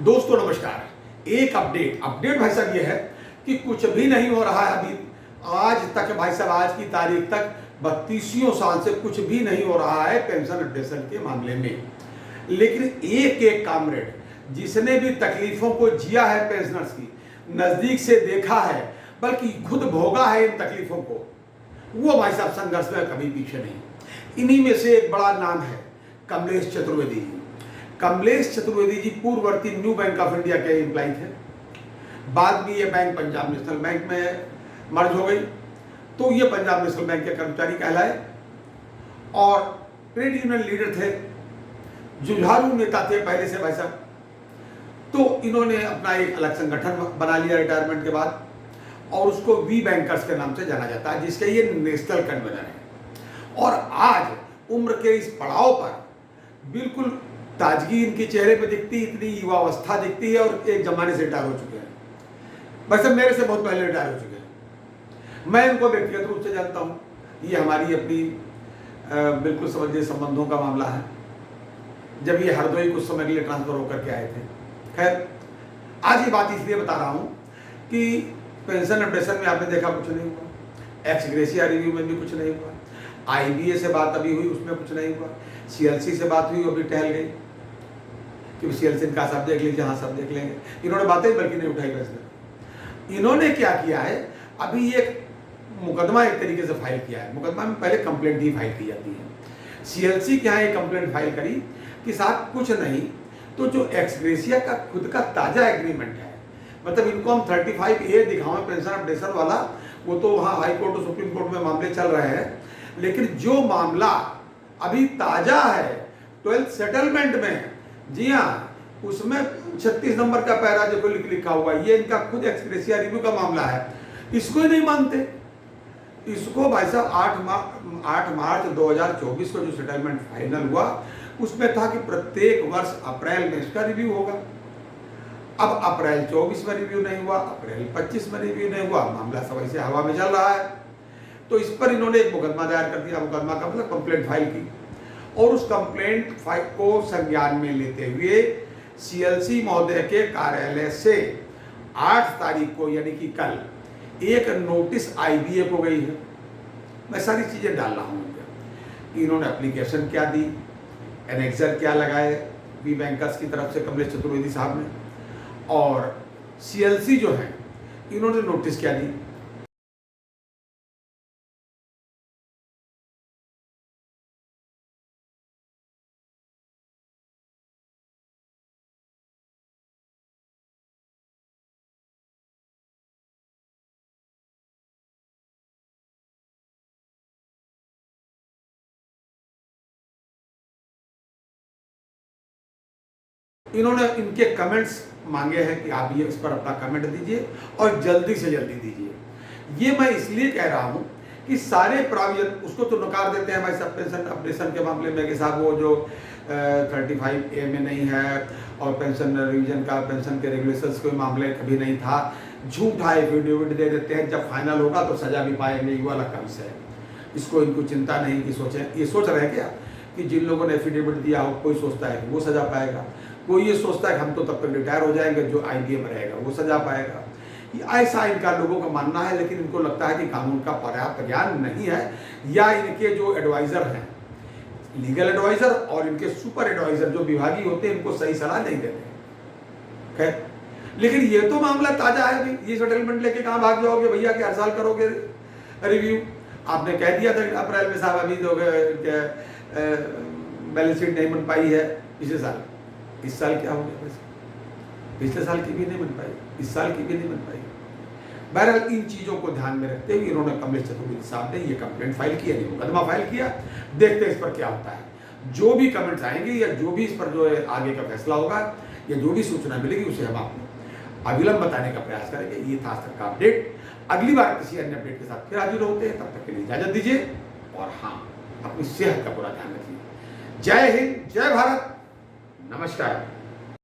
दोस्तों नमस्कार। एक अपडेट भाई साहब ये है कि कुछ भी नहीं हो रहा है अभी आज तक। भाई साहब आज की तारीख तक 32 साल से कुछ भी नहीं हो रहा है पेंशन अपडेशन के मामले में। लेकिन एक कामरेड जिसने भी तकलीफों को जिया है, पेंशनर्स की नजदीक से देखा है, बल्कि खुद भोगा है इन तकलीफों को, वो भाई साहब संघर्ष में कभी पीछे नहीं। इन्हीं में से एक बड़ा नाम है कमलेश चतुर्वेदी जी। कमलेश चतुर्वेदी जी पूर्ववर्ती न्यू बैंक ऑफ इंडिया के एम्प्लॉय थे। बाद में ये बैंक पंजाब नेशनल बैंक में मर्ज हो गई, तो ये पंजाब नेशनल बैंक के कर्मचारी कहलाए और ट्रेड यूनियन लीडर थे, जुझारू नेता थे पहले से भाई साहब। तो इन्होंने अपना एक अलग संगठन बना लिया रिटायरमेंट के बाद, और उसको वी बैंकर्स के नाम से जाना जाता है, जिसके ये नेशनल कन्वीनर है। और आज उम्र के इस पड़ाव पर बिल्कुल ताजगी इनके चेहरे पे दिखती, इतनी युवावस्था दिखती है, और एक जमाने से रिटायर हो चुके हैं। वैसे मेरे से बहुत पहले रिटायर हो चुके हैं। मैं इनको व्यक्तिगत रूप से जानता हूँ। ये हमारी अपनी बिल्कुल समझिए संबंधों का मामला है। जब ये हरदोई कुछ समय के लिए ट्रांसफर होकर के आए थे। खैर, आज ये बात इसलिए बता रहा हूँ कि पेंशन अपडेशन में आपने देखा कुछ नहीं हुआ, एक्स ग्रेशिया रिव्यू में भी कुछ नहीं हुआ, IBA से बात अभी हुई उसमें कुछ नहीं हुआ, CLC से बात हुई अभी टहल गई कि CLC का सब देख लीजिए, हाँ सब देख लेंगे। इन्होंने बातें ही बल्कि नहीं उठाई। वैसे इन्होंने क्या किया है, अभी एक मुकदमा एक तरीके से फाइल किया है। मुकदमा में पहले कंप्लेंट ही फाइल की जाती है। CLC के यहाँ एक कंप्लेंट फाइल करी कि साहब कुछ नहीं तो जो एक्स ग्रेशिया का खुद का ताजा एग्रीमेंट है, मतलब इनको हम 35A दिखाओ पेंशन अपडेशन वाला, वो तो वहाँ हाई कोर्ट और सुप्रीम कोर्ट में मामले चल रहे हैं, लेकिन जो मामला अभी ताजा है 12th सेटलमेंट में, जी हाँ, उसमें 36 नंबर का पैरा जो लिखा हुआ है, ये इनका खुद एक्स ग्रेशिया रिव्यू का मामला है। इसको ही नहीं मानते। इसको भाई साहब 8 मार्च 2024 को जो सेटलमेंट फाइनल हुआ उसमें था कि प्रत्येक वर्ष अप्रैल में इसका रिव्यू होगा। अब अप्रैल 24 में रिव्यू नहीं हुआ, अप्रैल 25 में रिव्यू नहीं हुआ, मामला सब ऐसे हवा में चल रहा है। तो इस पर इन्होंने एक मुकदमा दायर कर दिया। मुकदमा का मतलब कंप्लेंट फाइल की, और उस कंप्लेंट फाइल को संज्ञान में लेते हुए CLC महोदय के कार्यालय से 8 तारीख को यानी कि कल एक नोटिस IBA को गई है। मैं सारी चीजें डाल रहा हूँ। इन्होंने एप्लीकेशन क्या दी, एनेक्सर क्या लगाए वी बैंकर्स की तरफ से कमलेश चतुर्वेदी साहब ने, और CLC जो है इन्होंने नोटिस क्या दी। इन्होंने इनके कमेंट्स मांगे हैं कि आप ये इस पर अपना कमेंट दीजिए और जल्दी से जल्दी दीजिए। ये मैं इसलिए कह रहा हूँ कि सारे प्रोविजन उसको तो नकार देते हैं भाई साहब पेंशन अपडेशन के मामले में कि साहब वो जो 35A में नहीं है, और पेंशन रिवीजन का पेंशन के रेगुलेशंस कोई मामले कभी नहीं था। झूठा एफिडेविट दे देते हैं, जब फाइनल होगा तो सजा भी पाएंगे, ये वाला कम से है। इसको इनको चिंता नहीं कि ये सोच रहे हैं क्या कि जिन लोगों ने एफिडेविट दिया हो, कोई सोचता है कि वो सजा पाएगा, कोई ये सोचता है कि हम तो तब तक रिटायर हो जाएंगे, जो IBA में रहेगा वो सजा पाएगा। ऐसा इनका लोगों का मानना है। लेकिन इनको लगता है कि कानून का पर्याप्त ज्ञान नहीं है, या इनके जो एडवाइजर हैं, लीगल एडवाइजर और इनके सुपर एडवाइजर जो विभागीय होते हैं, इनको सही सलाह नहीं देते। खैर, लेकिन ये तो मामला ताजा है भाई। ये सेटलमेंट लेके कहाँ भाग जाओगे भैया कि हर साल करोगे रिव्यू? आपने कह दिया था अप्रैल में साहब अभी तो बैलेंस शीट नहीं बन पाई है पिछले साल। इस साल क्या हो गया? पिछले साल की भी नहीं बन पाई, इस साल की भी नहीं बन पाई। बहरहाल इन चीजों को ध्यान में रखते हुए इन्होंने कमलेश चतुर्वेदी साहब ने ये कंप्लेंट फाइल किया, मुकदमा फाइल किया। देखते हैं इस पर क्या होता है। जो भी कमेंट्स आएंगे या जो भी इस पर जो है आगे का फैसला होगा या जो भी सूचना मिलेगी उसे हम आपको अविलंब बताने का प्रयास करेंगे। ये था आज तक का अपडेट। अगली बार किसी अन्य अपडेट के साथ फिर हाजिर होते हैं, तब तक के लिए इजाजत दीजिए, और हाँ, अपनी सेहत का पूरा ध्यान रखिए। जय हिंद, जय भारत, नमस्कार।